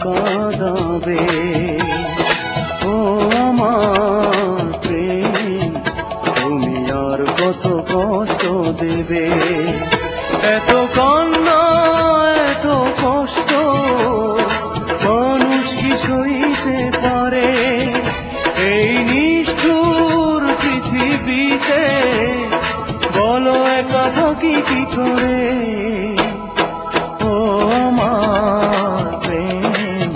কাঁদাবে। ও আমার প্রেম, তুমি আর কত কষ্ট দেবে? এত কান্না, এত কষ্ট মানুষ কি সইতে পারে? এই নিষ্ঠুর পৃথিবীতে বলো একা থাকি কি করে? ও আমার প্রেম,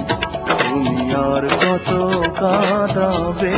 তুমি আর কত কাঁদাবে?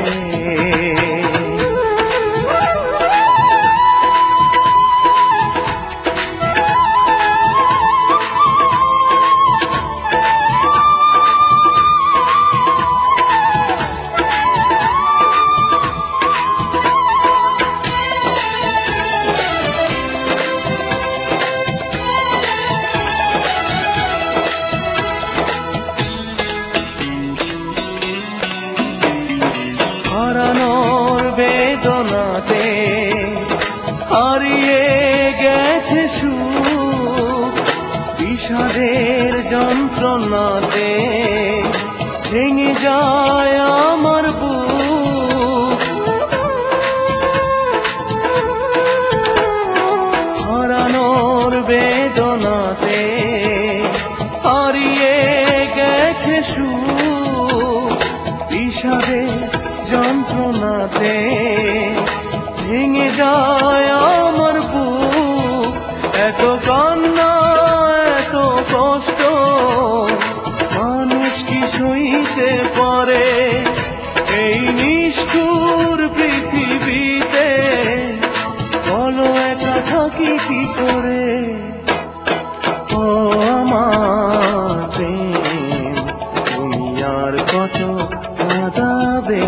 হারানোর বেদনাতে হারিয়ে গেছে সুখ, বিষাদের যন্ত্রণাতে ভেঙে যায় আমার বুক। হারানোর বেদনাতে হারিয়ে গেছে সুখ, বিষাদের যন্ত্রণাতে ভেঙে যায় আমার বুক। এত কান্না, এত কষ্ট মানুষ কি সইতে পারে? এই নিষ্ঠুর পৃথিবীতে বলো একা থাকি কি করে? ও আমার প্রেম, তুমি আর কত কাঁদাবে?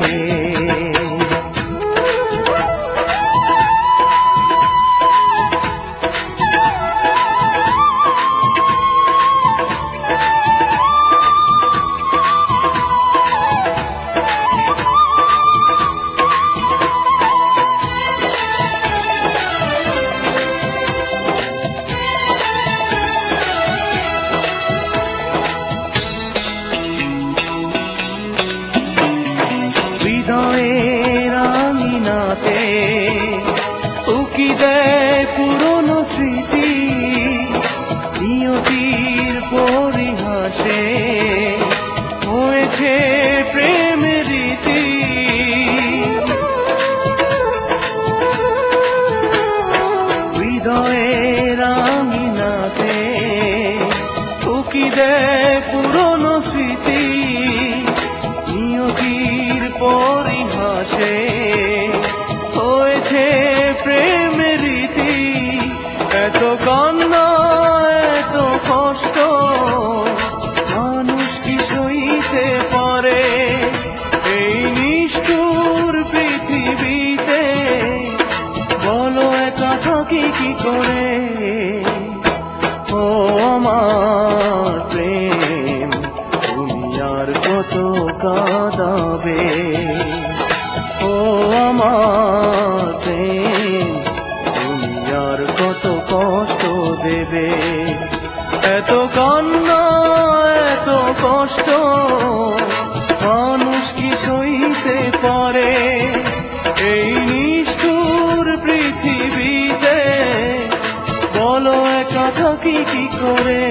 হৃদয়ের আঙিনাতে উকি দেয় পুরনো স্মৃতি, নিয়তির পরিহাসে হয়েছে প্রেমের রীতি। হৃদয়ের আঙিনাতে উকি দেয় পুরনো স্মৃতি, নিয়তির পরিহাসে হয়েছে প্রেমের রীতি। এত কান্না, এত কষ্ট মানুষ কি সইতে পারে? এই নিষ্ঠুর পৃথিবীতে বলো একা থাকি কি করে? ও আমার প্রেম, তুমি আর কত কাঁদাবে? ও আমার প্রেম, তুমি আর কত কষ্ট দেবে? এত কান্না, এত কষ্ট মানুষ কি সইতে পারে? এই নিষ্ঠুর পৃথিবীতে বলো একা থাকি কি করে?